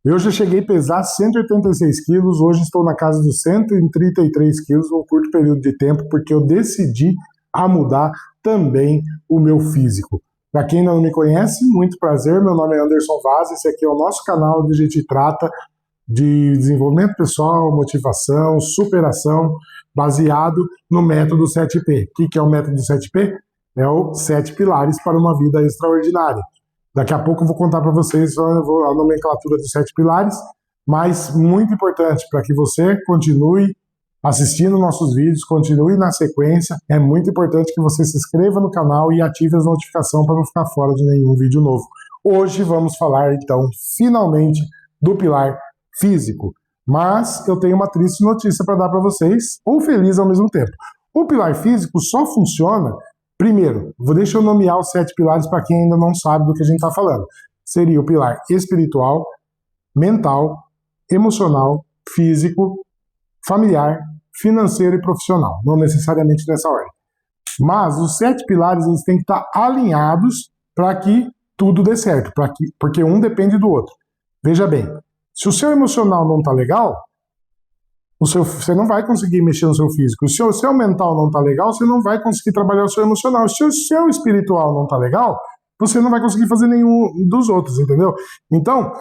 Eu já cheguei a pesar 186 quilos, hoje estou na casa dos 133 quilos, num curto período de tempo, porque eu decidi a mudar também o meu físico. Para quem não me conhece, muito prazer, meu nome é Anderson Vaz, esse aqui é o nosso canal onde a gente trata de desenvolvimento pessoal, motivação, superação, baseado no método 7P. O que é o método 7P? É o 7 pilares para uma vida extraordinária. Daqui a pouco eu vou contar para vocês a nomenclatura dos 7 pilares, mas muito importante para que você continue assistindo nossos vídeos, continue na sequência, é muito importante que você se inscreva no canal e ative as notificações para não ficar fora de nenhum vídeo novo. Hoje vamos falar, então, finalmente, do pilar físico, mas eu tenho uma triste notícia para dar para vocês, ou feliz ao mesmo tempo. O pilar físico só funciona. Primeiro, deixa eu nomear os 7 pilares para quem ainda não sabe do que a gente está falando. Seria o pilar espiritual, mental, emocional, físico, familiar, financeiro e profissional. Não necessariamente nessa ordem. Mas os 7 pilares eles têm que estar alinhados para que tudo dê certo, porque um depende do outro. Veja bem, se o seu emocional não está legal, você não vai conseguir mexer no seu físico. Se o seu mental não está legal, você não vai conseguir trabalhar o seu emocional. Se o seu espiritual não está legal, você não vai conseguir fazer nenhum dos outros, entendeu? Então,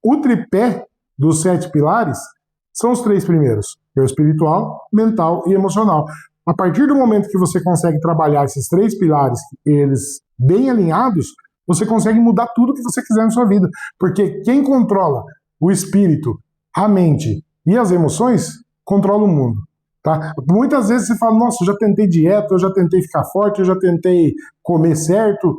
o tripé dos 7 pilares são os 3 primeiros. É o espiritual, mental e emocional. A partir do momento que você consegue trabalhar esses 3 pilares, eles bem alinhados, você consegue mudar tudo que você quiser na sua vida. Porque quem controla o espírito, a mente e as emoções, controla o mundo, tá? Muitas vezes você fala, nossa, eu já tentei dieta, eu já tentei ficar forte, eu já tentei comer certo,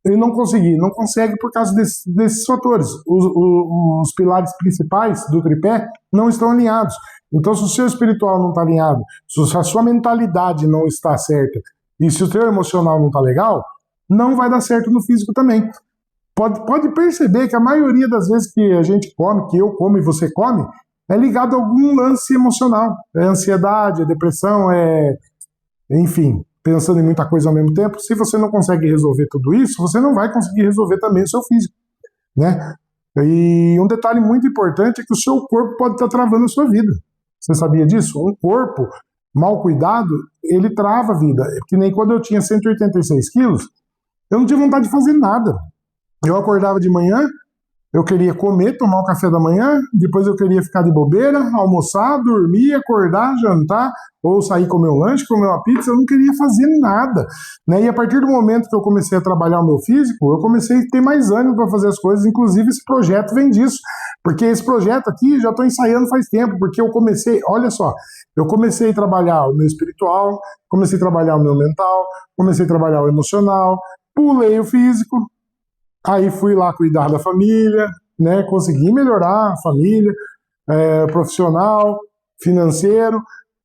e não consegui. Não consegue por causa desses fatores. Os pilares principais do tripé não estão alinhados. Então, se o seu espiritual não está alinhado, se a sua mentalidade não está certa, e se o seu emocional não está legal, não vai dar certo no físico também. Pode perceber que a maioria das vezes que a gente come, que eu como e você come, é ligado a algum lance emocional. É ansiedade, é depressão, enfim, pensando em muita coisa ao mesmo tempo. Se você não consegue resolver tudo isso, você não vai conseguir resolver também o seu físico, né? E um detalhe muito importante é que o seu corpo pode estar travando a sua vida. Você sabia disso? Um corpo mal cuidado, ele trava a vida. Que nem quando eu tinha 186 quilos, eu não tinha vontade de fazer nada. Eu acordava de manhã, eu queria comer, tomar um café da manhã, depois eu queria ficar de bobeira, almoçar, dormir, acordar, jantar, ou sair comer um lanche, comer uma pizza, eu não queria fazer nada, né? E a partir do momento que eu comecei a trabalhar o meu físico, eu comecei a ter mais ânimo para fazer as coisas, inclusive esse projeto vem disso, porque esse projeto aqui já estou ensaiando faz tempo, porque eu comecei, olha só, eu comecei a trabalhar o meu espiritual, comecei a trabalhar o meu mental, comecei a trabalhar o emocional, pulei o físico, aí fui lá cuidar da família, né? Consegui melhorar a família, profissional, financeiro,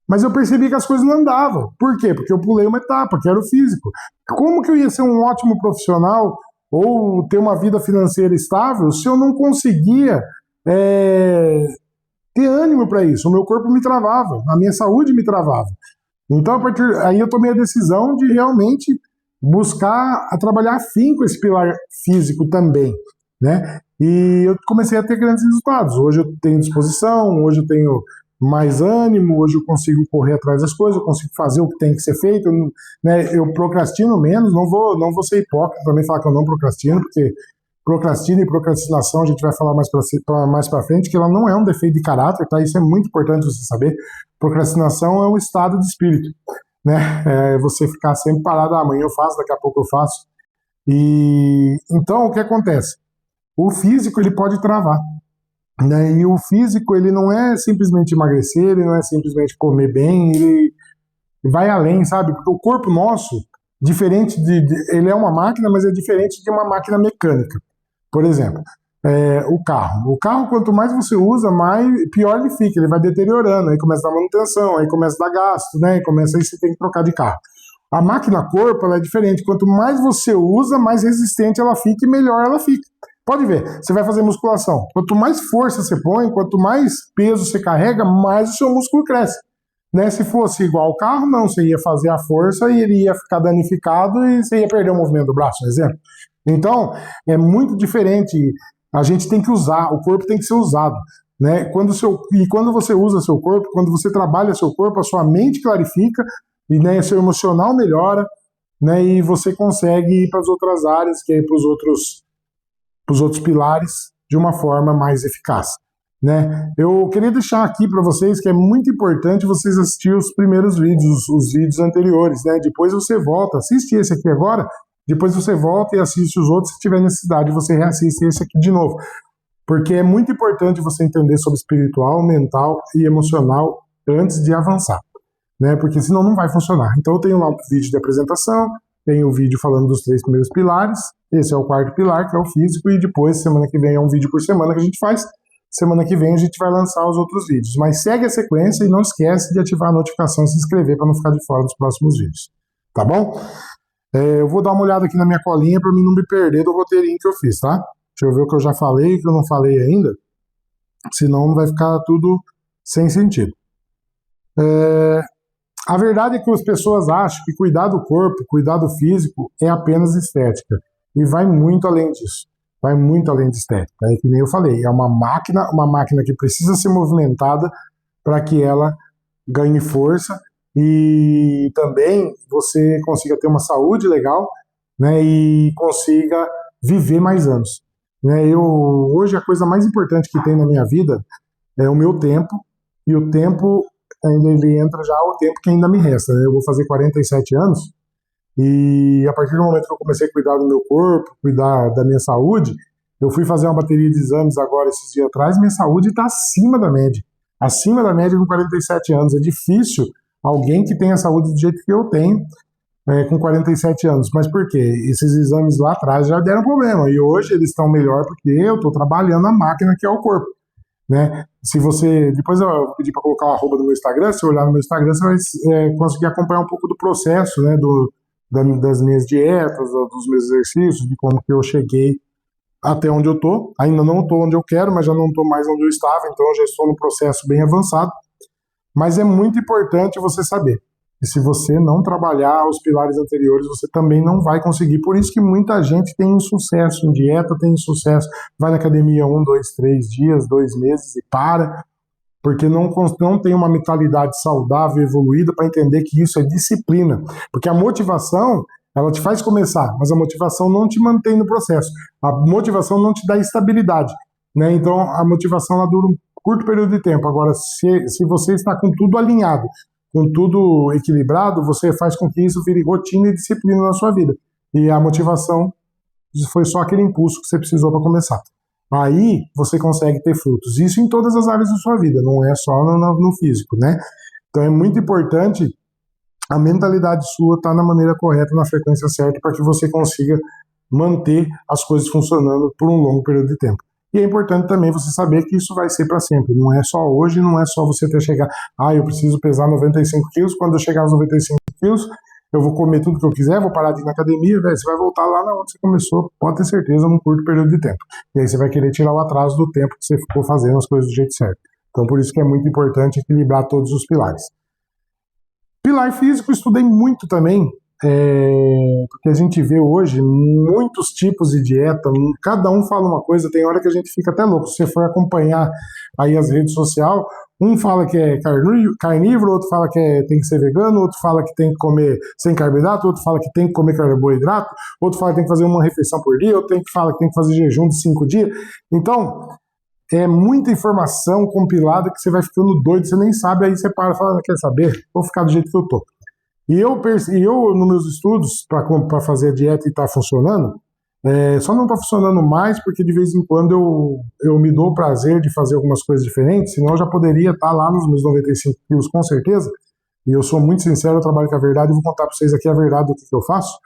mas eu percebi que as coisas não andavam. Por quê? Porque eu pulei uma etapa, que era o físico. Como que eu ia ser um ótimo profissional ou ter uma vida financeira estável se eu não conseguia ter ânimo para isso? O meu corpo me travava, a minha saúde me travava. Então, aí eu tomei a decisão de realmente buscar a trabalhar afinco esse pilar físico também, né? E eu comecei a ter grandes resultados. Hoje eu tenho disposição, hoje eu tenho mais ânimo, hoje eu consigo correr atrás das coisas, eu consigo fazer o que tem que ser feito, né? Eu procrastino menos, não vou ser hipócrita também falar que eu não procrastino, porque procrastina e procrastinação a gente vai falar mais para frente, que ela não é um defeito de caráter, tá? Isso é muito importante você saber. Procrastinação é um estado de espírito, né? Você ficar sempre parado, amanhã eu faço, daqui a pouco eu faço. E então o que acontece? O físico ele pode travar, né? E o físico ele não é simplesmente emagrecer, ele não é simplesmente comer bem, ele vai além, sabe? Porque o corpo nosso, diferente ele é uma máquina, mas é diferente de uma máquina mecânica. Por exemplo, o carro. O carro, quanto mais você usa, pior ele fica, ele vai deteriorando, aí começa a dar manutenção, aí começa a dar gasto, né? Aí você tem que trocar de carro. A máquina corpo, ela é diferente, quanto mais você usa, mais resistente ela fica e melhor ela fica. Pode ver, você vai fazer musculação, quanto mais força você põe, quanto mais peso você carrega, mais o seu músculo cresce. Né? Se fosse igual ao carro, não, você ia fazer a força e ele ia ficar danificado e você ia perder o movimento do braço, por exemplo. Então, é muito diferente A gente tem que usar, o corpo tem que ser usado. Né? E quando você usa seu corpo, quando você trabalha seu corpo, a sua mente clarifica, e né, seu emocional melhora, né, e você consegue ir para as outras áreas, que é para os outros pilares, de uma forma mais eficaz. Né? Eu queria deixar aqui para vocês que é muito importante vocês assistirem os primeiros vídeos, os vídeos anteriores, né? Depois você volta, assiste esse aqui agora, depois você volta e assiste os outros, se tiver necessidade, você reassiste esse aqui de novo. Porque é muito importante você entender sobre espiritual, mental e emocional antes de avançar, né? Porque senão não vai funcionar. Então eu tenho lá um vídeo de apresentação, tenho um vídeo falando dos 3 primeiros pilares, esse é o 4º pilar, que é o físico, e depois, semana que vem, é um vídeo por semana que a gente faz. Semana que vem a gente vai lançar os outros vídeos. Mas segue a sequência e não esquece de ativar a notificação e se inscrever para não ficar de fora dos próximos vídeos. Tá bom? Eu vou dar uma olhada aqui na minha colinha para mim não me perder do roteirinho que eu fiz, tá? Deixa eu ver o que eu já falei e o que eu não falei ainda. Senão vai ficar tudo sem sentido. A verdade é que as pessoas acham que cuidar do corpo, cuidar do físico é apenas estética. E vai muito além disso. Vai muito além de estética. É que nem eu falei, é uma máquina que precisa ser movimentada para que ela ganhe força e também você consiga ter uma saúde legal, né, e consiga viver mais anos. Né, hoje a coisa mais importante que tem na minha vida é o meu tempo, e o tempo, ele entra já o tempo que ainda me resta. Né? Eu vou fazer 47 anos, e a partir do momento que eu comecei a cuidar do meu corpo, cuidar da minha saúde, eu fui fazer uma bateria de exames agora esses dias atrás, minha saúde está acima da média. Acima da média com 47 anos. É difícil alguém que tenha saúde do jeito que eu tenho com 47 anos. Mas por quê? Esses exames lá atrás já deram problema. E hoje eles estão melhor porque eu estou trabalhando a máquina que é o corpo. Né? Se você, depois eu vou pedir para colocar o arroba do meu Instagram, se você olhar no meu Instagram, você vai conseguir acompanhar um pouco do processo, né, das minhas dietas, dos meus exercícios, de como que eu cheguei até onde eu tô. Ainda não estou onde eu quero, mas já não estou mais onde eu estava, então eu já estou num processo bem avançado. Mas é muito importante você saber que se você não trabalhar os pilares anteriores, você também não vai conseguir. Por isso que muita gente tem sucesso em dieta, tem sucesso, vai na academia 1, 2, 3 dias, 2 meses e para, porque não tem uma mentalidade saudável, evoluída, para entender que isso é disciplina. Porque a motivação, ela te faz começar, mas a motivação não te mantém no processo. A motivação não te dá estabilidade. Né? Então, a motivação ela dura um curto período de tempo. Agora, se você está com tudo alinhado, com tudo equilibrado, você faz com que isso vire rotina e disciplina na sua vida. E a motivação foi só aquele impulso que você precisou para começar. Aí você consegue ter frutos. Isso em todas as áreas da sua vida, não é só no físico, né? Então é muito importante a mentalidade sua estar na maneira correta, na frequência certa, para que você consiga manter as coisas funcionando por um longo período de tempo. E é importante também você saber que isso vai ser para sempre. Não é só hoje, não é só você ter chegar, eu preciso pesar 95 quilos, quando eu chegar aos 95 quilos, eu vou comer tudo que eu quiser, vou parar de ir na academia, você vai voltar lá na onde você começou, pode ter certeza, num curto período de tempo. E aí você vai querer tirar o atraso do tempo que você ficou fazendo as coisas do jeito certo. Então por isso que é muito importante equilibrar todos os pilares. Pilar físico, estudei muito também, porque a gente vê hoje muitos tipos de dieta, cada um fala uma coisa, tem hora que a gente fica até louco. Se você for acompanhar aí as redes sociais, um fala que é carnívoro, outro fala que tem que ser vegano, outro fala que tem que comer sem carboidrato, outro fala que tem que comer carboidrato, outro fala que tem que fazer uma refeição por dia, outro fala que tem que fazer jejum de 5 dias. Então, é muita informação compilada que você vai ficando doido, você nem sabe, aí você para e fala, quer saber? Vou ficar do jeito que eu tô. E eu nos meus estudos, para fazer a dieta e estar funcionando, só não está funcionando mais porque de vez em quando eu me dou o prazer de fazer algumas coisas diferentes, senão eu já poderia estar lá nos meus 95 quilos com certeza, e eu sou muito sincero, eu trabalho com a verdade, e vou contar para vocês aqui a verdade do que eu faço.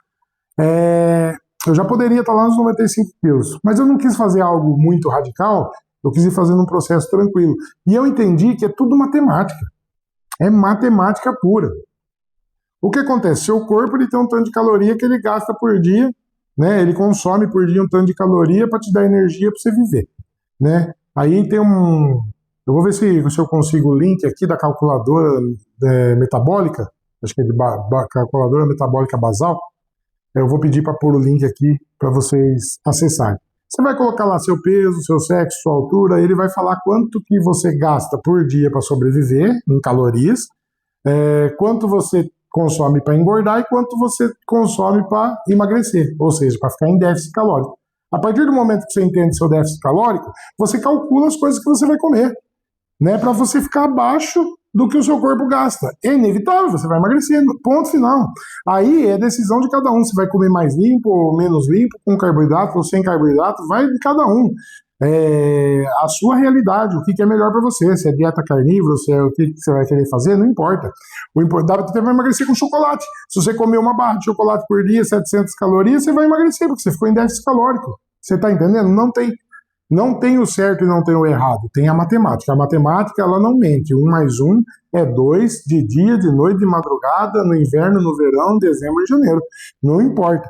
Eu já poderia estar lá nos 95 quilos, mas eu não quis fazer algo muito radical, eu quis ir fazendo um processo tranquilo. E eu entendi que é tudo matemática, é matemática pura. O que acontece? Seu corpo ele tem um tanto de caloria que ele gasta por dia, né? Ele consome por dia um tanto de caloria para te dar energia para você viver, né? Aí tem eu vou ver se eu consigo o link aqui da calculadora metabólica, acho que é de calculadora metabólica basal. Eu vou pedir para pôr o link aqui para vocês acessarem. Você vai colocar lá seu peso, seu sexo, sua altura, ele vai falar quanto que você gasta por dia para sobreviver, em calorias, quanto você consome para engordar e quanto você consome para emagrecer, ou seja, para ficar em déficit calórico. A partir do momento que você entende seu déficit calórico, você calcula as coisas que você vai comer, né, para você ficar abaixo do que o seu corpo gasta. É inevitável, você vai emagrecer, ponto final. Aí é decisão de cada um, se vai comer mais limpo ou menos limpo, com carboidrato ou sem carboidrato, vai de cada um. A sua realidade, o que é melhor para você, se é dieta carnívora, se é o que você vai querer fazer, não importa. O importante é emagrecer com chocolate. Se você comer uma barra de chocolate por dia, 700 calorias, você vai emagrecer, porque você ficou em déficit calórico. Você está entendendo? Não tem o certo e não tem o errado, tem a matemática. A matemática, ela não mente. 1 mais 1 é 2, de dia, de noite, de madrugada, no inverno, no verão, dezembro e janeiro. Não importa.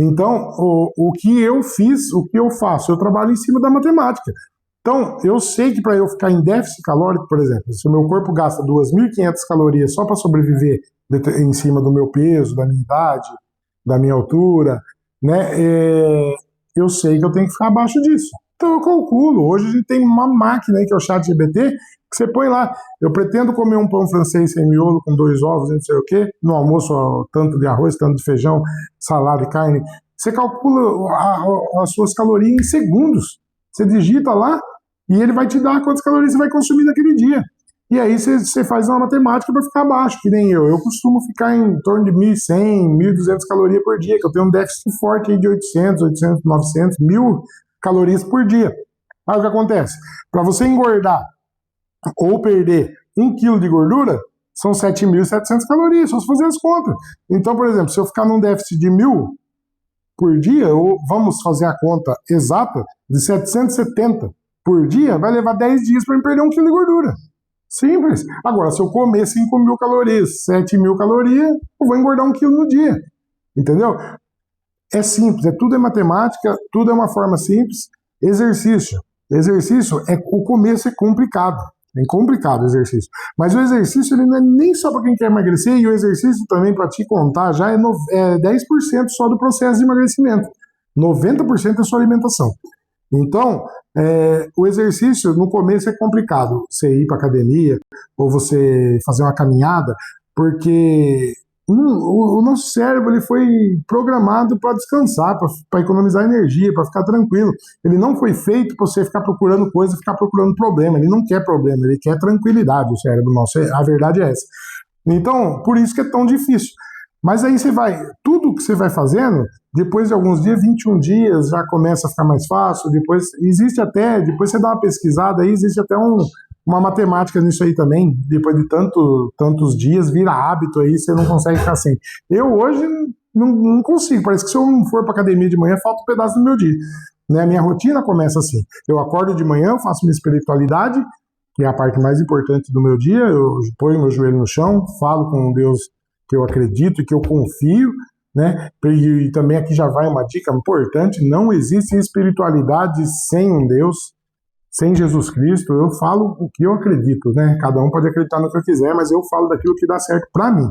Então, o que eu fiz, o que eu faço? Eu trabalho em cima da matemática. Então, eu sei que para eu ficar em déficit calórico, por exemplo, se o meu corpo gasta 2.500 calorias só para sobreviver em cima do meu peso, da minha idade, da minha altura, né, eu sei que eu tenho que ficar abaixo disso. Então eu calculo. Hoje a gente tem uma máquina aí que é o ChatGPT, que você põe lá, eu pretendo comer um pão francês sem miolo com 2 ovos, não sei o quê, no almoço tanto de arroz, tanto de feijão, salada e carne. Você calcula as suas calorias em segundos. Você digita lá e ele vai te dar quantas calorias você vai consumir naquele dia. E aí você faz uma matemática para ficar abaixo, que nem eu. Eu costumo ficar em torno de 1.100, 1.200 calorias por dia, que eu tenho um déficit forte aí de 800, 900, 1.000 calorias por dia. Aí o que acontece? Para você engordar ou perder 1 quilo de gordura, são 7.700 calorias, só se fazer as contas. Então, por exemplo, se eu ficar num déficit de 1.000 por dia, ou vamos fazer a conta exata, de 770 por dia, vai levar 10 dias para eu perder 1 quilo de gordura. Simples. Agora, se eu comer 5.000 calorias, 7.000 calorias, eu vou engordar 1 quilo no dia. Entendeu? É simples, tudo é matemática, tudo é uma forma simples. Exercício. Exercício, o começo é complicado. É complicado o exercício. Mas o exercício ele não é nem só para quem quer emagrecer, e o exercício também, para te contar, já é 10% só do processo de emagrecimento. 90% é sua alimentação. Então, o exercício no começo é complicado. Você ir para academia ou você fazer uma caminhada, porque o nosso cérebro ele foi programado para descansar, para economizar energia, para ficar tranquilo. Ele não foi feito para você ficar procurando coisa, ficar procurando problema. Ele não quer problema, ele quer tranquilidade, o cérebro nosso. A verdade é essa. Então, por isso que é tão difícil. Mas aí tudo que você vai fazendo, depois de alguns dias, 21 dias, já começa a ficar mais fácil. Depois você dá uma pesquisada aí, existe até uma matemática nisso aí também. Depois de tantos dias, vira hábito aí, você não consegue ficar sem. Eu hoje não consigo, parece que se eu não for para academia de manhã, falta um pedaço do meu dia. Né? A minha rotina começa assim, eu acordo de manhã, eu faço minha espiritualidade, que é a parte mais importante do meu dia, eu ponho meu joelho no chão, falo com Deus que eu acredito e que eu confio, né? E também aqui já vai uma dica importante: não existe espiritualidade sem um Deus, sem Jesus Cristo. Eu falo o que eu acredito, né? Cada um pode acreditar no que eu quiser, mas eu falo daquilo que dá certo para mim.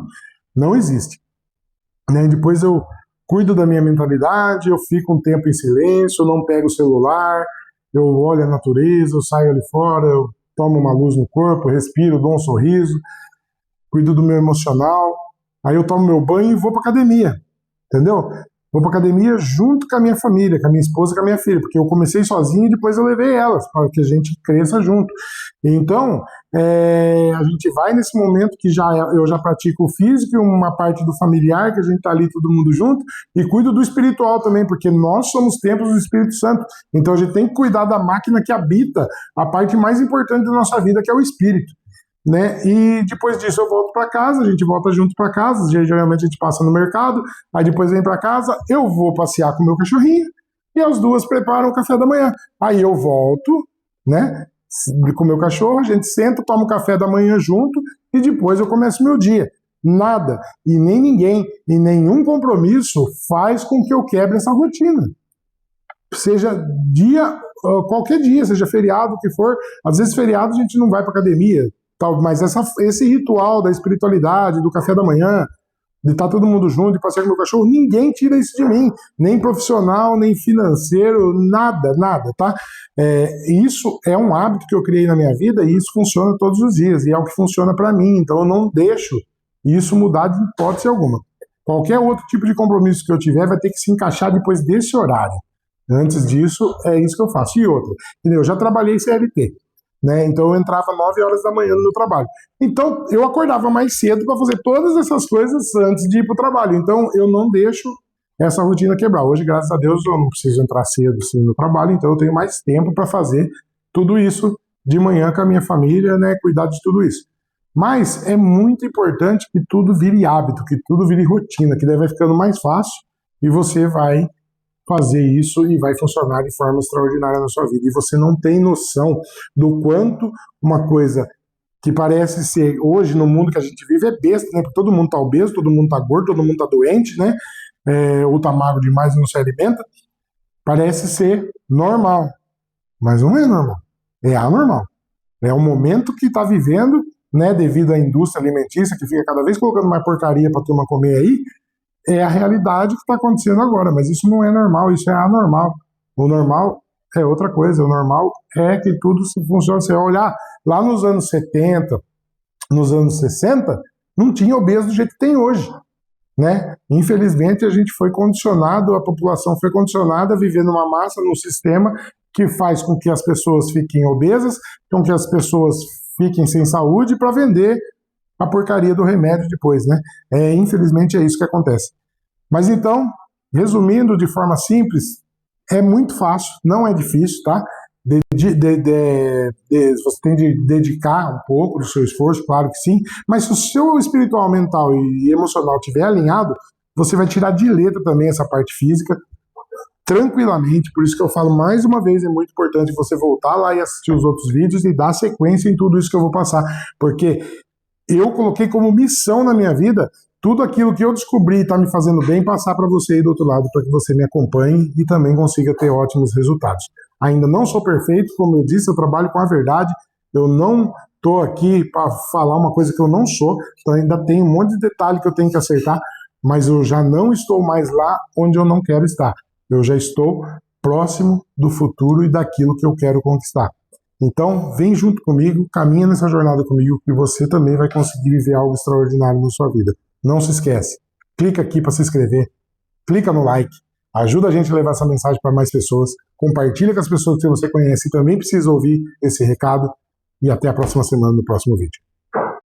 Não existe. Né? Depois eu cuido da minha mentalidade, eu fico um tempo em silêncio, eu não pego o celular, eu olho a natureza, eu saio ali fora, eu tomo uma luz no corpo, respiro, dou um sorriso, cuido do meu emocional. Aí eu tomo meu banho e vou para academia, entendeu? Vou para academia junto com a minha família, com a minha esposa e com a minha filha, porque eu comecei sozinho e depois eu levei elas, para que a gente cresça junto. Então, a gente vai nesse momento que eu já pratico o físico e uma parte do familiar, que a gente está ali todo mundo junto, e cuido do espiritual também, porque nós somos templos do Espírito Santo. Então a gente tem que cuidar da máquina que habita a parte mais importante da nossa vida, que é o espírito. Né? E depois disso eu volto para casa, a gente volta junto para casa, geralmente a gente passa no mercado, aí depois vem para casa, eu vou passear com o meu cachorrinho e as duas preparam o café da manhã. Aí eu volto, né, com o meu cachorro, a gente senta, toma o café da manhã junto e depois eu começo o meu dia. Nada e nem ninguém e nenhum compromisso faz com que eu quebre essa rotina. Seja qualquer dia, seja feriado, o que for. Às vezes feriado a gente não vai para academia, mas esse ritual da espiritualidade, do café da manhã, de estar todo mundo junto, de passear com meu cachorro. Ninguém tira isso de mim, nem profissional, nem financeiro, nada, nada, tá? Isso é um hábito que eu criei na minha vida e isso funciona todos os dias, e é o que funciona para mim, então eu não deixo isso mudar de hipótese alguma. Qualquer outro tipo de compromisso que eu tiver vai ter que se encaixar depois desse horário. Antes disso, é isso que eu faço. E outra, eu já trabalhei CLT, né? Então eu entrava 9 horas da manhã no meu trabalho. Então eu acordava mais cedo para fazer todas essas coisas antes de ir para o trabalho. Então eu não deixo essa rotina quebrar. Hoje, graças a Deus, eu não preciso entrar cedo assim, no trabalho, então eu tenho mais tempo para fazer tudo isso de manhã com a minha família, né? Cuidar de tudo isso. Mas é muito importante que tudo vire hábito, que tudo vire rotina, que daí vai ficando mais fácil e você vai fazer isso e vai funcionar de forma extraordinária na sua vida. E você não tem noção do quanto uma coisa que parece ser, hoje no mundo que a gente vive, é besta, né? Porque todo mundo tá obeso, todo mundo tá gordo, todo mundo tá doente, né? Ou tá magro demais e não se alimenta. Parece ser normal, mas não é normal. É anormal. É o momento que tá vivendo, né? Devido à indústria alimentícia, que fica cada vez colocando mais porcaria pra turma comer aí, é a realidade que está acontecendo agora, mas isso não é normal, isso é anormal. O normal é outra coisa, o normal é que tudo se funciona. Você olhar lá nos anos 70, nos anos 60, não tinha obeso do jeito que tem hoje, né? Infelizmente a gente foi condicionado, a população foi condicionada a viver numa massa, num sistema que faz com que as pessoas fiquem obesas, com que as pessoas fiquem sem saúde para vender a porcaria do remédio depois, né? Infelizmente é isso que acontece. Mas então, resumindo de forma simples, é muito fácil, não é difícil, tá? Você tem de dedicar um pouco do seu esforço, claro que sim, mas se o seu espiritual, mental e emocional estiver alinhado, você vai tirar de letra também essa parte física, tranquilamente. Por isso que eu falo mais uma vez, é muito importante você voltar lá e assistir os outros vídeos e dar sequência em tudo isso que eu vou passar, porque eu coloquei como missão na minha vida tudo aquilo que eu descobri e está me fazendo bem, passar para você aí do outro lado, para que você me acompanhe e também consiga ter ótimos resultados. Ainda não sou perfeito, como eu disse, eu trabalho com a verdade, eu não estou aqui para falar uma coisa que eu não sou, então ainda tem um monte de detalhe que eu tenho que acertar, mas eu já não estou mais lá onde eu não quero estar. Eu já estou próximo do futuro e daquilo que eu quero conquistar. Então, vem junto comigo, caminha nessa jornada comigo, que você também vai conseguir viver algo extraordinário na sua vida. Não se esquece, clica aqui para se inscrever, clica no like, ajuda a gente a levar essa mensagem para mais pessoas, compartilha com as pessoas que você conhece e também precisa ouvir esse recado, e até a próxima semana no próximo vídeo.